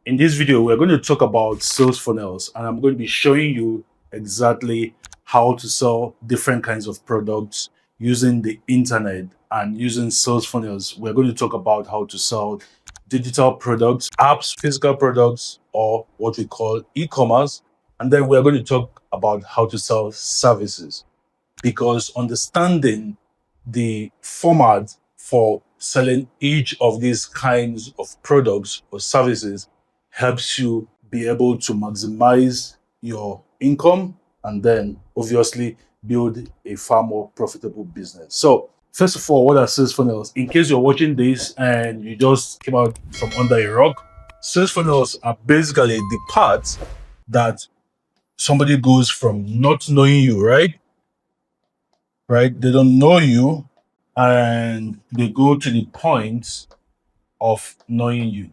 In this video, we're going to talk about sales funnels, and I'm going to be showing you exactly how to sell different kinds of products using the internet and using sales funnels. We're going to talk about how to sell digital products, apps, physical products, or what we call e-commerce. And then we're going to talk about how to sell services, because understanding the format for selling each of these kinds of products or services helps you be able to maximize your income and then obviously build a far more profitable business. So first of all, what are sales funnels? In case you're watching this and you just came out from under a rock, sales funnels are basically the part that somebody goes from not knowing you, right? They don't know you, and they go to the point of knowing you,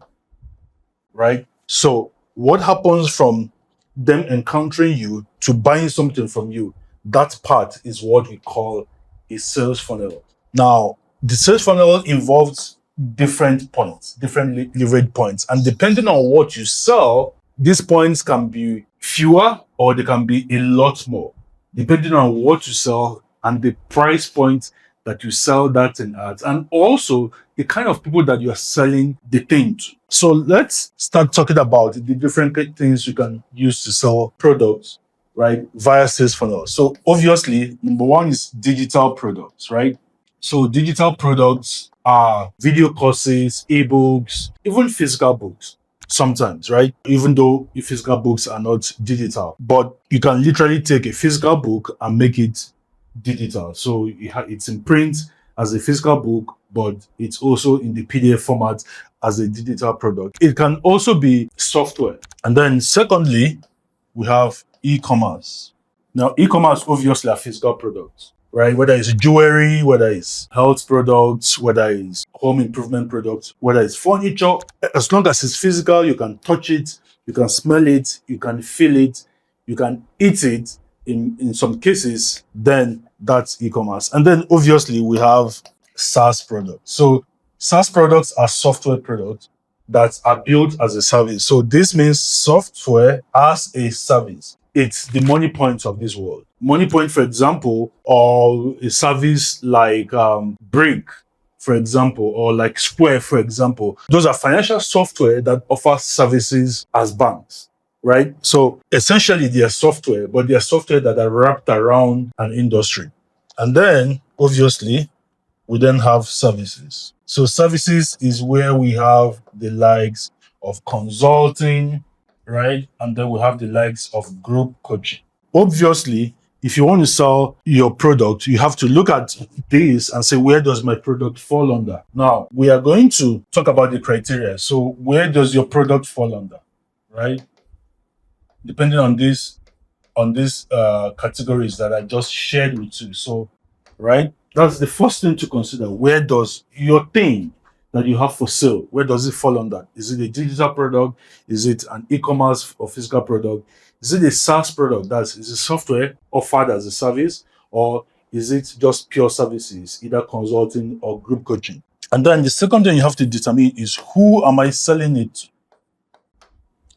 right? So what happens from them encountering you to buying something from you, that part is what we call a sales funnel. Now, the sales funnel involves different points, different leverage points, and depending on what you sell, these points can be fewer or they can be a lot more, depending on what you sell and the price point that you sell that thing at, and also the kind of people that you are selling the thing to. So let's start talking about the different things you can use to sell products, right, via sales funnel. So obviously, number one is digital products, right? So digital products are video courses, ebooks, even physical books sometimes, right? Even though the physical books are not digital, but you can literally take a physical book and make it digital. So it's in print as a physical book, but it's also in the PDF format as a digital product. It can also be software. And then secondly, we have e-commerce. Now, e-commerce obviously are physical products, right? Whether it's jewelry, whether it's health products, whether it's home improvement products, whether it's furniture, as long as it's physical, you can touch it, you can smell it, you can feel it, you can eat it in some cases, then that's e-commerce. And then obviously we have SaaS products. So SaaS products are software products that are built as a service. So this means software as a service. It's the money points of this world. Money point, for example, or a service like Brick, for example, or like Square, for example. Those are financial software that offer services as banks, right? So essentially they are software, but they are software that are wrapped around an industry. And then obviously we then have services. So services is where we have the likes of consulting, right? And then we have the likes of group coaching. Obviously, if you want to sell your product, you have to look at this and say, where does my product fall under? Now, we are going to talk about the criteria. So where does your product fall under, right? Depending on these categories that I just shared with you. So, right, that's the first thing to consider. Where does your thing that you have for sale, where does it fall under? Is it a digital product? Is it an e-commerce or physical product? Is it a SaaS product? Is it software offered as a service? Or is it just pure services, either consulting or group coaching? And then the second thing you have to determine is, who am I selling it to?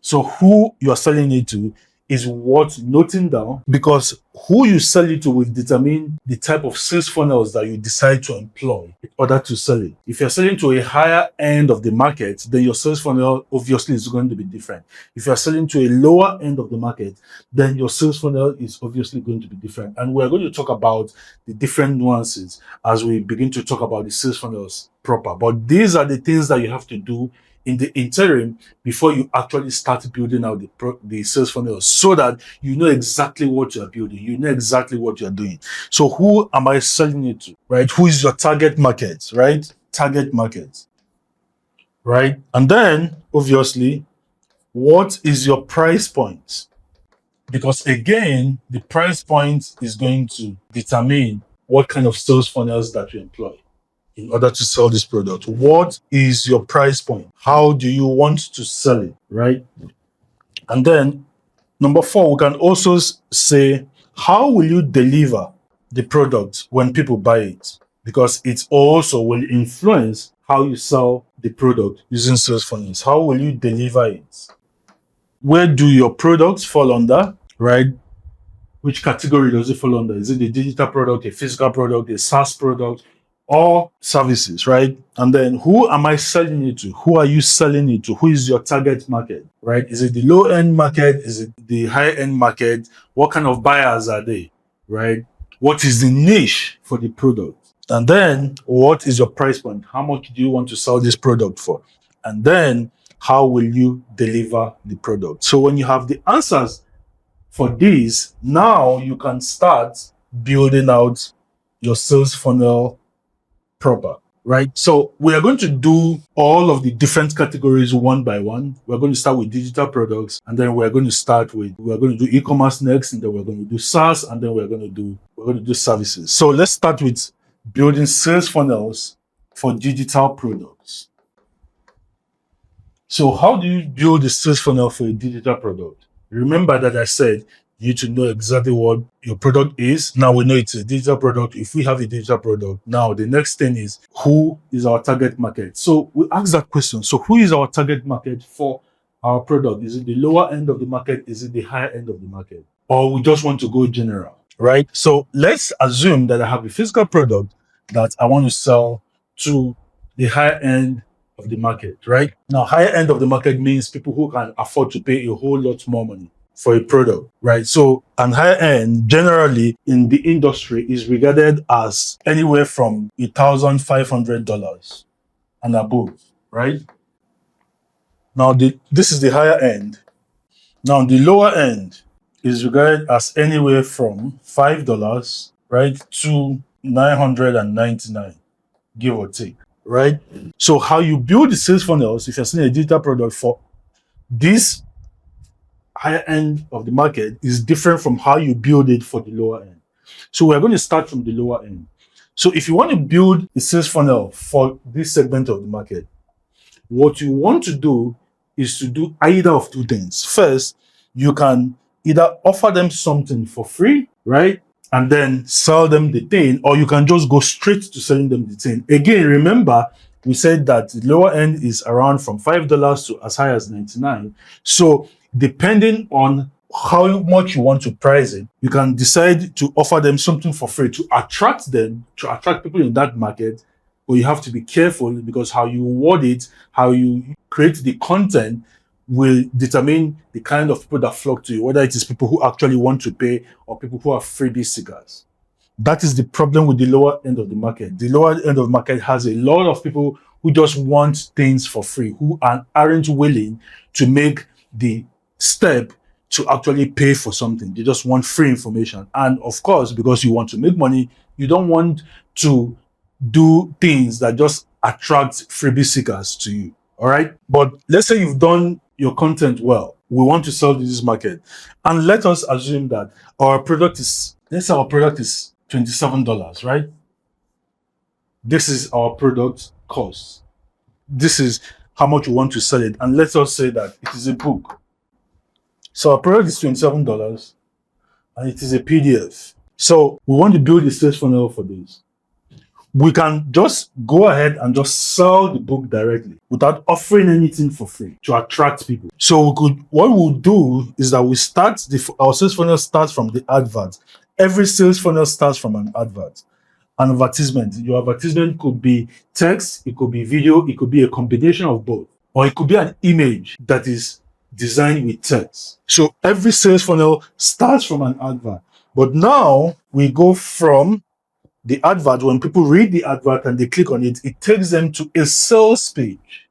So who you're selling it to is worth noting down, because who you sell it to will determine the type of sales funnels that you decide to employ in order to sell it. If you're selling to a higher end of the market, then your sales funnel obviously is going to be different. If you're selling to a lower end of the market, then your sales funnel is obviously going to be different. And we're going to talk about the different nuances as we begin to talk about the sales funnels proper. But these are the things that you have to do in the interim before you actually start building out the sales funnel, so that you know exactly what you're building, you know exactly what you're doing. So who am I selling it to, right? Who is your target market, right? Target market, right? And then obviously, what is your price point? Because again, the price point is going to determine what kind of sales funnels that you employ in order to sell this product. What is your price point? How do you want to sell it, right? And then number 4, we can also say, how will you deliver the product when people buy it? Because it also will influence how you sell the product using sales funnels? How will you deliver it? Where do your products fall under, right? Which category does it fall under? Is it a digital product, a physical product, a SaaS product, or services, right? And then who am I selling it to? Who are you selling it to? Who is your target market, right? Is it the low end market? Is it the high end market? What kind of buyers are they, right? What is the niche for the product? And then what is your price point? How much do you want to sell this product for? And then how will you deliver the product? So when you have the answers for these, now you can start building out your sales funnel proper, right? So we are going to do all of the different categories one by one. We're going to start with digital products, and then we're going to do e-commerce next, and then we're going to do SaaS, and then we're going to do services. So let's start with building sales funnels for digital products. So how do you build a sales funnel for a digital product? Remember that I said you need to know exactly what your product is. Now we know it's a digital product. If we have a digital product, now the next thing is, who is our target market? So we ask that question. So who is our target market for our product? Is it the lower end of the market? Is it the higher end of the market? Or we just want to go general, right? So let's assume that I have a physical product that I want to sell to the higher end of the market, right? Now, higher end of the market means people who can afford to pay a whole lot more money for a product, right? So, and higher end generally in the industry is regarded as anywhere from $1,500 and above, right? Now, this is the higher end. Now, the lower end is regarded as anywhere from $5, right, to $999, give or take, right? So how you build the sales funnels, if you're selling a digital product for this higher end of the market, is different from how you build it for the lower end. So we're going to start from the lower end. So if you want to build a sales funnel for this segment of the market, what you want to do is to do either of two things. First, you can either offer them something for free, right? And then sell them the thing, or you can just go straight to selling them the thing. Again, remember, we said that the lower end is around from $5 to as high as $99. So depending on how much you want to price it, you can decide to offer them something for free to attract people in that market. But you have to be careful, because how you word it, how you create the content will determine the kind of people that flock to you, whether it is people who actually want to pay or people who are freebie seekers. That is the problem with the lower end of the market. The lower end of the market has a lot of people who just want things for free, who aren't willing to make the step to actually pay for something. They just want free information. And of course, because you want to make money, you don't want to do things that just attract freebie seekers to you. All right. But let's say you've done your content well. We want to sell to this market. And let us assume that our product is $27, right? This is our product cost. This is how much we want to sell it. And let us say that it is a book. So our product is $27 and it is a PDF. So we want to build a sales funnel for this. We can just go ahead and just sell the book directly without offering anything for free to attract people. So what we'll do is that our sales funnel starts from the advert. Every sales funnel starts from an advert. An advertisement. Your advertisement could be text, it could be video, it could be a combination of both, or it could be an image that is designed with text. So every sales funnel starts from an advert. But now we go from the advert. When people read the advert and they click on it, it takes them to a sales page.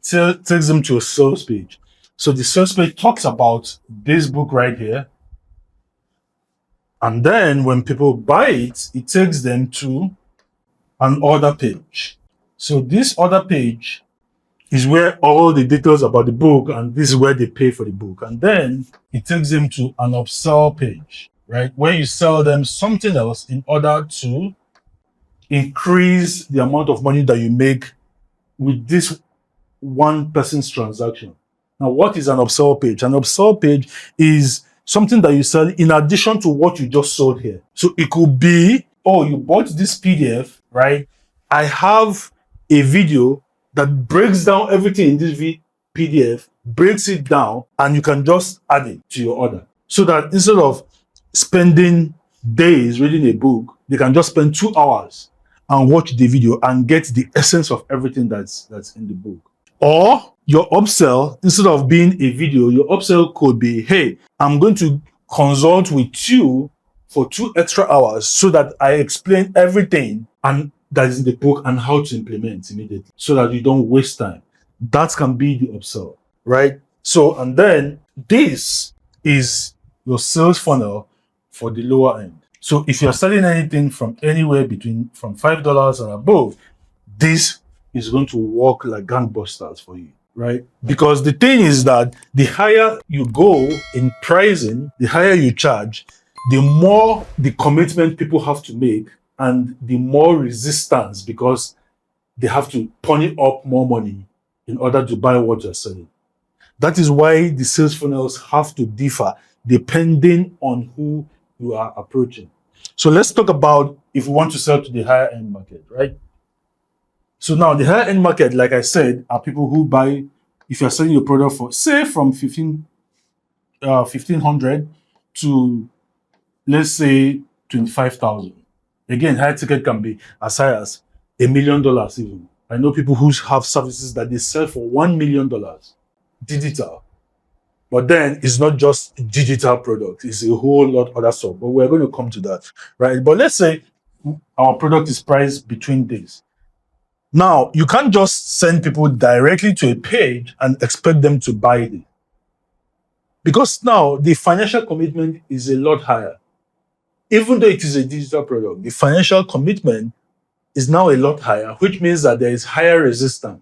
Takes them to a sales page. So the sales page talks about this book right here. And then when people buy it, it takes them to an order page. So this order page is where all the details about the book, and this is where they pay for the book. And then it takes them to an upsell page, right? Where you sell them something else in order to increase the amount of money that you make with this one person's transaction. Now, what is an upsell page? An upsell page is something that you sell in addition to what you just sold here. So it could be, oh, you bought this PDF, right? I have a video that breaks down everything in this PDF, breaks it down, and you can just add it to your order. So that instead of spending days reading a book, they can just spend 2 hours and watch the video and get the essence of everything that's in the book. Or your upsell, instead of being a video, your upsell could be, hey, I'm going to consult with you for 2 extra hours so that I explain everything and that is in the book and how to implement immediately so that you don't waste time. That can be the upsell, right? So, and then this is your sales funnel for the lower end. So if you're selling anything from anywhere from $5 and above, this is going to work like gangbusters for you, right? Because the thing is that the higher you go in pricing, the higher you charge, the more the commitment people have to make and the more resistance, because they have to pony up more money in order to buy what you're selling. That is why the sales funnels have to differ depending on who you are approaching. So let's talk about if we want to sell to the higher end market, right? So now the higher end market, like I said, are people who buy, if you're selling your product for, say, from 1,500 to, let's say, 25,000. Again, high ticket can be as high as $1 million even. I know people who have services that they sell for $1 million digital. But then it's not just a digital product, it's a whole lot of other stuff. But we're going to come to that, right? But let's say our product is priced between this. Now, you can't just send people directly to a page and expect them to buy it. Because now the financial commitment is a lot higher. Even though it is a digital product, the financial commitment is now a lot higher, which means that there is higher resistance.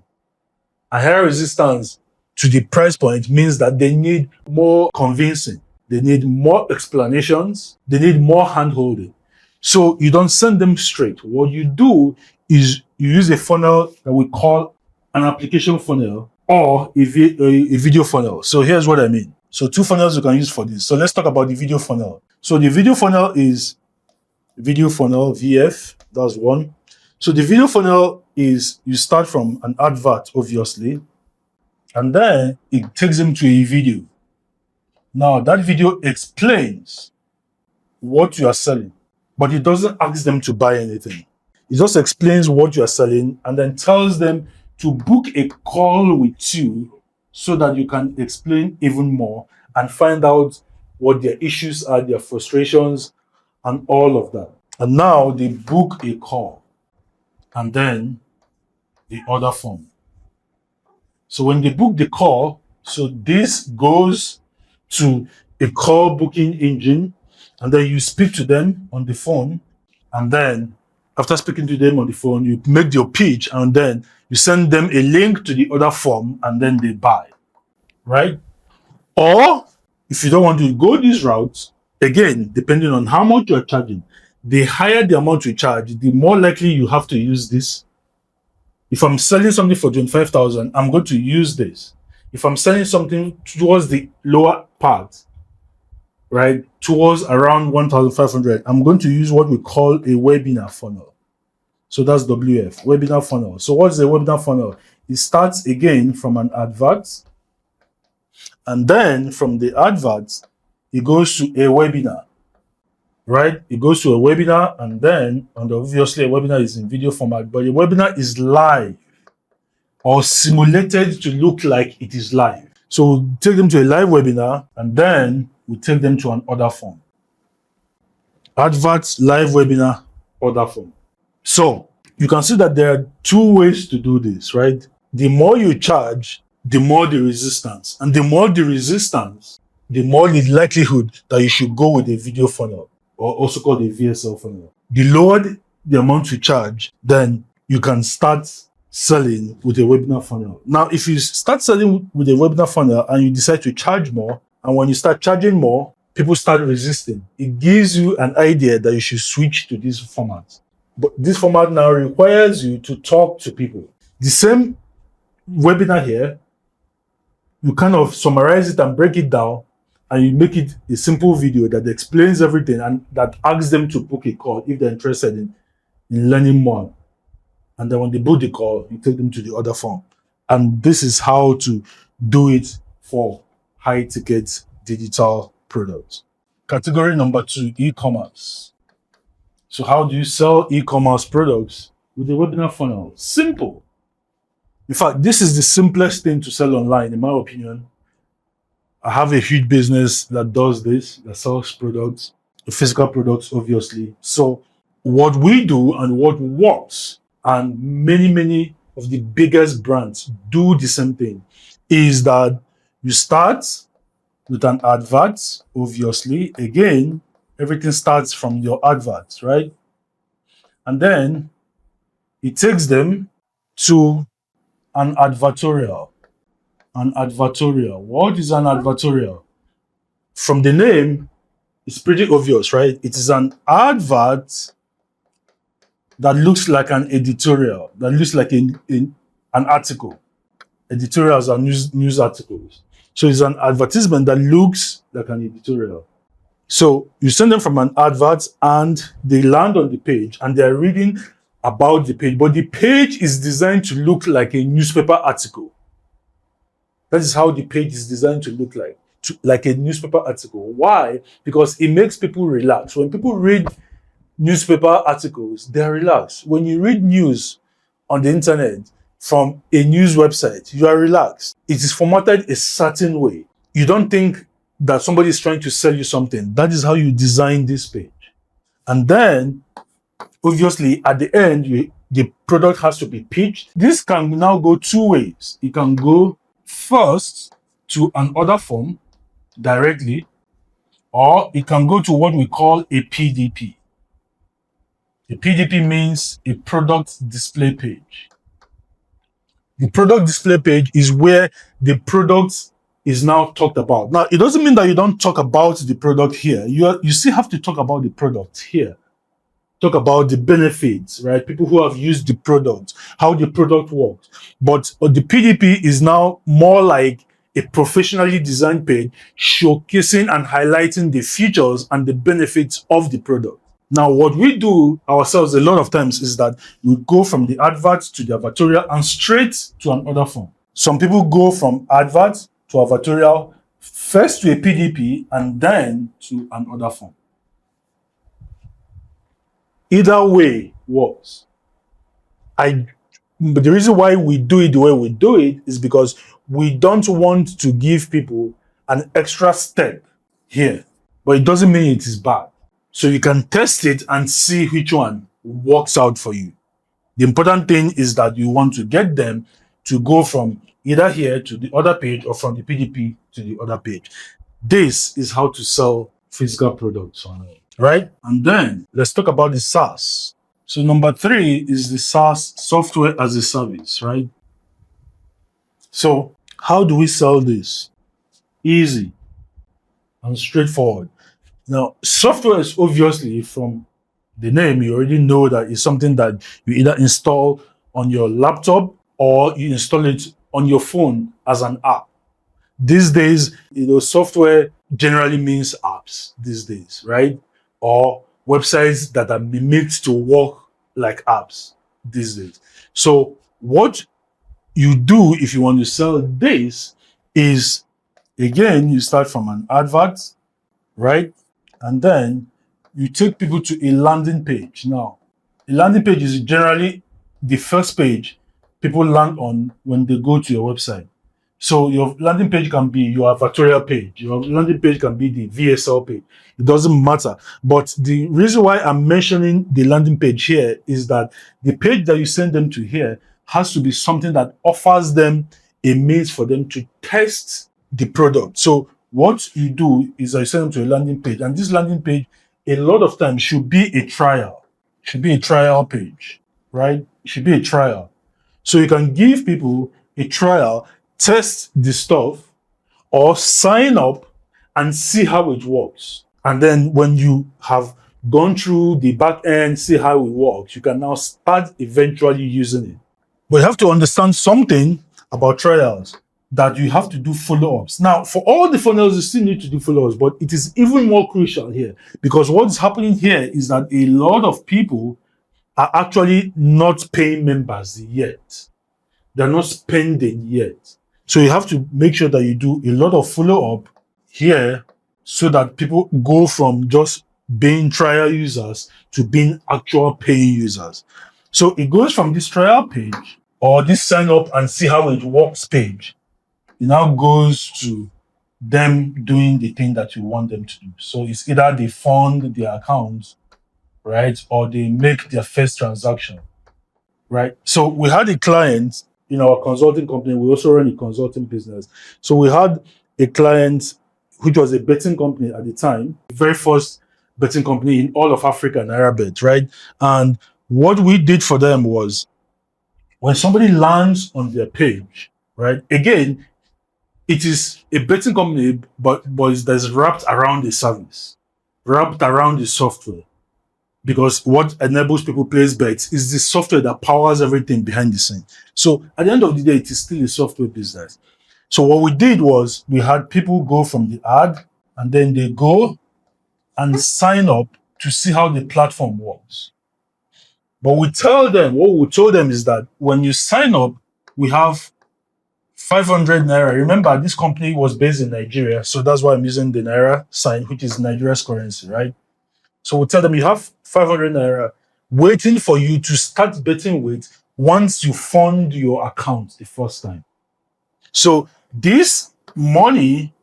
A higher resistance to the price point means that they need more convincing. They need more explanations. They need more hand-holding. So you don't send them straight. What you do is you use a funnel that we call an application funnel or a video funnel. So here's what I mean. So 2 funnels you can use for this. So let's talk about the video funnel. So the video funnel is video funnel VF. That's one. So the video funnel is you start from an advert, obviously, and then it takes them to a video. Now that video explains what you are selling, but it doesn't ask them to buy anything. It just explains what you are selling and then tells them to book a call with you so that you can explain even more and find out what their issues are, their frustrations, and all of that. And now they book a call and then the order form. So when they book the call, so this goes to a call booking engine, and then you speak to them on the phone, and then after speaking to them on the phone, you make your pitch, and then you send them a link to the order form, and then they buy, right? Or if you don't want to go this route, again, depending on how much you're charging, the higher the amount you charge, the more likely you have to use this. If I'm selling something for 25,000, I'm going to use this. If I'm selling something towards the lower part, right, towards around 1,500, I'm going to use what we call a webinar funnel. So that's WF, webinar funnel. So what's a webinar funnel? It starts again from an advert, and then from the advert, it goes to a webinar, right? It goes to a webinar, and then, and obviously a webinar is in video format, but a webinar is live or simulated to look like it is live. So we take them to a live webinar, and then we take them to an order form. Adverts, live webinar, order form. So you can see that there are 2 ways to do this, right? The more you charge, the more the resistance. And the more the resistance, the more the likelihood that you should go with a video funnel, or also called a VSL funnel. The lower the amount you charge, then you can start selling with a webinar funnel. Now, if you start selling with a webinar funnel and you decide to charge more, and when you start charging more, people start resisting. It gives you an idea that you should switch to this format. But this format now requires you to talk to people. The same webinar here, you kind of summarize it and break it down, and you make it a simple video that explains everything and that asks them to book a call if they're interested in learning more. And then when they book the call, you take them to the other form. And this is how to do it for high ticket digital products. Category number 2, e-commerce. So how do you sell e-commerce products with a webinar funnel? Simple. In fact, this is the simplest thing to sell online, in my opinion. I have a huge business that does this, that sells products, physical products, obviously. So what we do and what works, and many of the biggest brands do the same thing, is that you start with an advert, obviously. Again, everything starts from your adverts, right? And then it takes them to an advertorial. An advertorial. What is an advertorial? From the name, it's pretty obvious, right? It is an advert that looks like an editorial, that looks like an article. Editorials are news articles. So it's an advertisement that looks like an editorial. So you send them from an advert and they land on the page and they're reading about the page, but the page is designed to look like a newspaper article. That is how the page is designed to look like a newspaper article. Why? Because it makes people relax. When people read newspaper articles, they're relaxed. When you read news on the internet from a news website, you are relaxed. It is formatted a certain way. You don't think that somebody is trying to sell you something. That is how you design this page. And then, obviously, at the end, the product has to be pitched. This can now go 2 ways. It can go first to an order form directly, or it can go to what we call a PDP. A PDP means a product display page. The product display page is where the product is now talked about. Now, it doesn't mean that you don't talk about the product here. You still have to talk about the product here. Talk about the benefits, right? People who have used the product, how the product works. But the PDP is now more like a professionally designed page showcasing and highlighting the features and the benefits of the product. Now, what we do ourselves a lot of times is that we go from the advert to the advertorial and straight to an order form. Some people go from advert to advertorial, first to a PDP and then to an order form. Either way works. But the reason why we do it the way we do it is because we don't want to give people an extra step here. But it doesn't mean it is bad. So you can test it and see which one works out for you. The important thing is that you want to get them to go from either here to the other page or from the PDP to the other page. This is how to sell physical products online. Right? And then let's talk about the SaaS. So number 3 is the SaaS, software as a service, right? So how do we sell this? Easy and straightforward. Now, software is obviously, from the name, you already know that it's something that you either install on your laptop or you install it on your phone as an app. These days, software generally means apps these days, right? Or websites that are made to work like apps these days. So what you do if you want to sell this is, again, you start from an advert, right? And then you take people to a landing page. Now, a landing page is generally the first page people land on when they go to your website. So your landing page can be your advertorial page. Your landing page can be the VSL page. It doesn't matter. But the reason why I'm mentioning the landing page here is that the page that you send them to here has to be something that offers them a means for them to test the product. So what you do is I send them to a landing page, and this landing page a lot of times should be a trial. Should be a trial page, right? It should be a trial. So you can give people a trial, test the stuff, or sign up and see how it works. And then when you have gone through the back end, see how it works, you can now start eventually using it. But you have to understand something about trials, that you have to do follow-ups. Now, for all the funnels, you still need to do follow-ups, but it is even more crucial here, because what is happening here is that a lot of people are actually not paying members yet. They're not spending yet. So you have to make sure that you do a lot of follow-up here so that people go from just being trial users to being actual paying users. So it goes from this trial page or this sign up and see how it works page. It now goes to them doing the thing that you want them to do. So it's either they fund their accounts, right, or they make their first transaction, right? So we had a client in our consulting company. We also run a consulting business. So we had a client which was a betting company at the time, the very first betting company in all of Africa, NairaBet, right? And what we did for them was when somebody lands on their page, right? Again, it is a betting company, but that's wrapped around the service, wrapped around the software. Because what enables people to place bets is the software that powers everything behind the scene. So at the end of the day, it is still a software business. So what we did was we had people go from the ad and then they go and sign up to see how the platform works. But what we told them is that when you sign up, we have 500 naira. Remember, this company was based in Nigeria, so that's why I'm using the naira sign, which is Nigeria's currency, right? So we tell them you have 500 naira waiting for you to start betting with once you fund your account the first time. So this money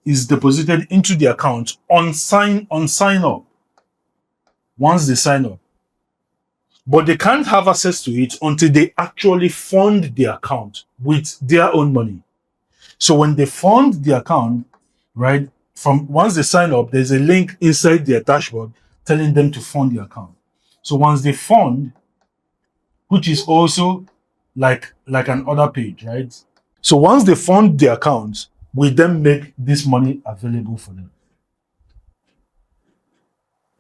is deposited into the account on sign up once they sign up. But they can't have access to it until they actually fund the account with their own money. So when they fund the account, right, from once they sign up, there's a link inside their dashboard telling them to fund the account. So once they fund, which is also like an order page, right? So once they fund the account, we then make this money available for them.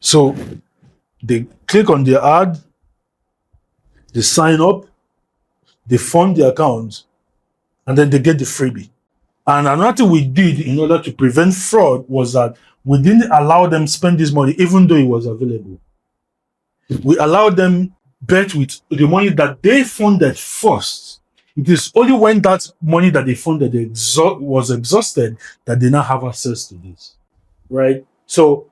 So they click on the ad, they sign up, they fund the account, and then they get the freebie. And another thing we did in order to prevent fraud was that we didn't allow them spend this money even though it was available. We allowed them bet with the money that they funded first. It is only when that money that they funded was exhausted that they now have access to this, right? So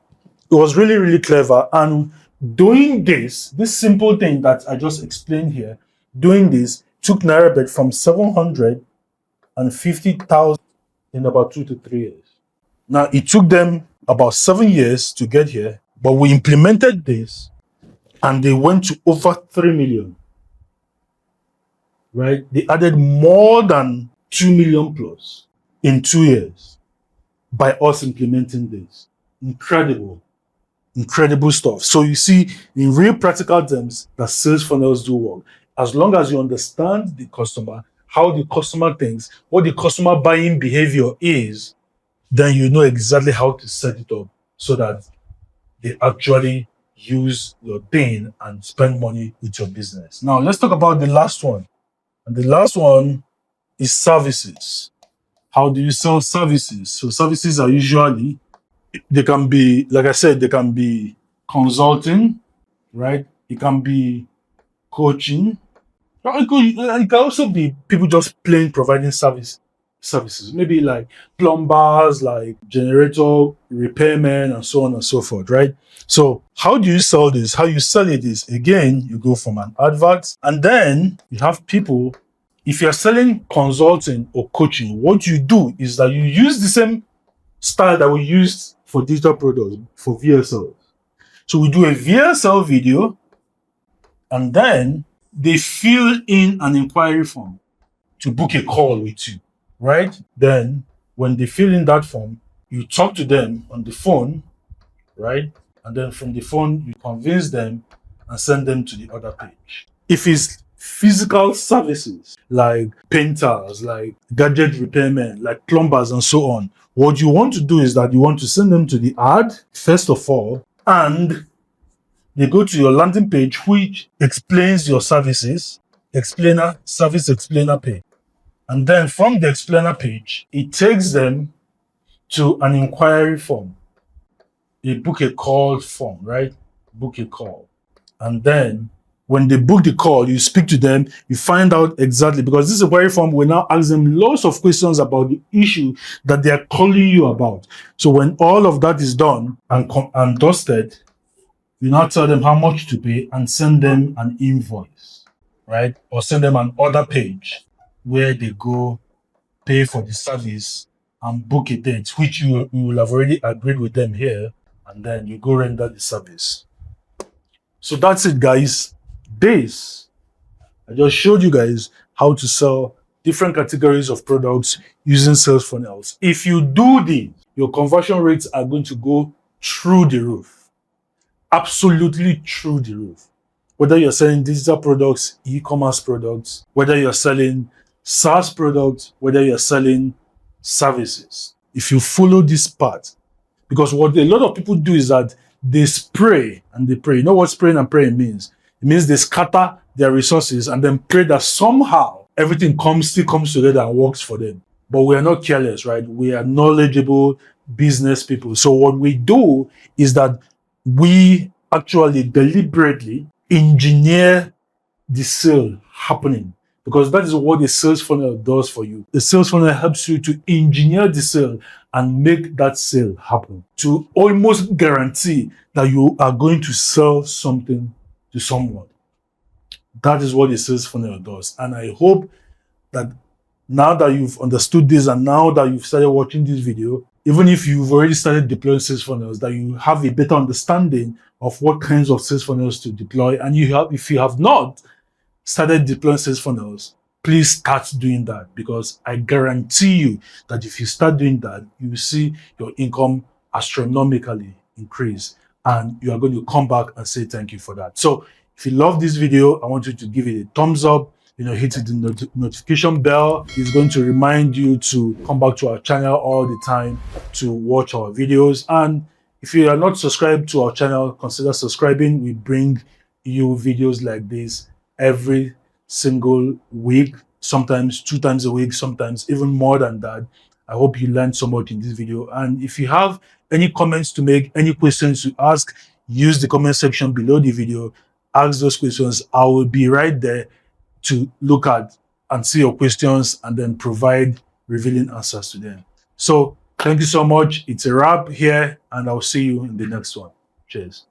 it was really, really clever. And doing this simple thing that I just explained here, doing this took NairaBet from 750,000 in about 2 to 3 years. Now, it took them about 7 years to get here, but we implemented this and they went to over 3 million, right? They added more than 2 million plus in 2 years by us implementing this. Incredible stuff. So you see, in real practical terms, that sales funnels do work. As long as you understand the customer, how the customer thinks, what the customer buying behavior is, then you know exactly how to set it up so that they actually use your thing and spend money with your business. Now, let's talk about the last one. And the last one is services. How do you sell services? So services are usually, they can be, like I said, they can be consulting, right? It can be coaching. It can also be people just plain providing services. Maybe like plumbers, like generator repairmen, and so on and so forth, right? So how do you sell this? How you sell it is, again, you go from an advert, and then you have people. If you're selling consulting or coaching, what you do is that you use the same style that we used for digital products, for VSL. So we do a VSL video, and then they fill in an inquiry form to book a call with you, right? Then when they fill in that form, you talk to them on the phone, right? And then from the phone, you convince them and send them to the other page. If it's physical services like painters, like gadget repairmen, like plumbers, and so on, what you want to do is that you want to send them to the ad, first of all, and they go to your landing page, which explains your services, service explainer page. And then from the explainer page, it takes them to an inquiry form, a book a call form, right? Book a call. And then When they book the call, you speak to them, you find out exactly, because this is a query form, we now ask them lots of questions about the issue that they are calling you about. So when all of that is done and dusted, you now tell them how much to pay and send them an invoice, right? Or send them an order page where they go pay for the service and book a date, which you will have already agreed with them here, and then you go render the service. So that's it, guys. This, I just showed you guys how to sell different categories of products using sales funnels. If you do this, your conversion rates are going to go through the roof. Absolutely through the roof. Whether you're selling digital products, e-commerce products, whether you're selling SaaS products, whether you're selling services. If you follow this path, because what a lot of people do is that they spray and they pray. You know what spraying and praying means? It means they scatter their resources and then pray that somehow everything still comes together and works for them. But we are not careless, right? We are knowledgeable business people. So what we do is that we actually deliberately engineer the sale happening, because that is what a sales funnel does for you. The sales funnel helps you to engineer the sale and make that sale happen, to almost guarantee that you are going to sell something to someone. That is what a sales funnel does. And I hope that now that you've understood this and now that you've started watching this video, even if you've already started deploying sales funnels, that you have a better understanding of what kinds of sales funnels to deploy. And if you have not started deploying sales funnels, please start doing that, because I guarantee you that if you start doing that, you will see your income astronomically increase, and you are going to come back and say thank you for that. So if you love this video, I want you to give it a thumbs up, hit the notification bell. It's going to remind you to come back to our channel all the time to watch our videos. And if you are not subscribed to our channel, consider subscribing. We bring you videos like this every single week, sometimes 2 times a week, sometimes even more than that. I hope you learned so much in this video. And if you have any comments to make, any questions to ask, use the comment section below the video. Ask those questions. I will be right there to look at and see your questions and then provide revealing answers to them. So thank you so much. It's a wrap here, and I'll see you in the next one. Cheers.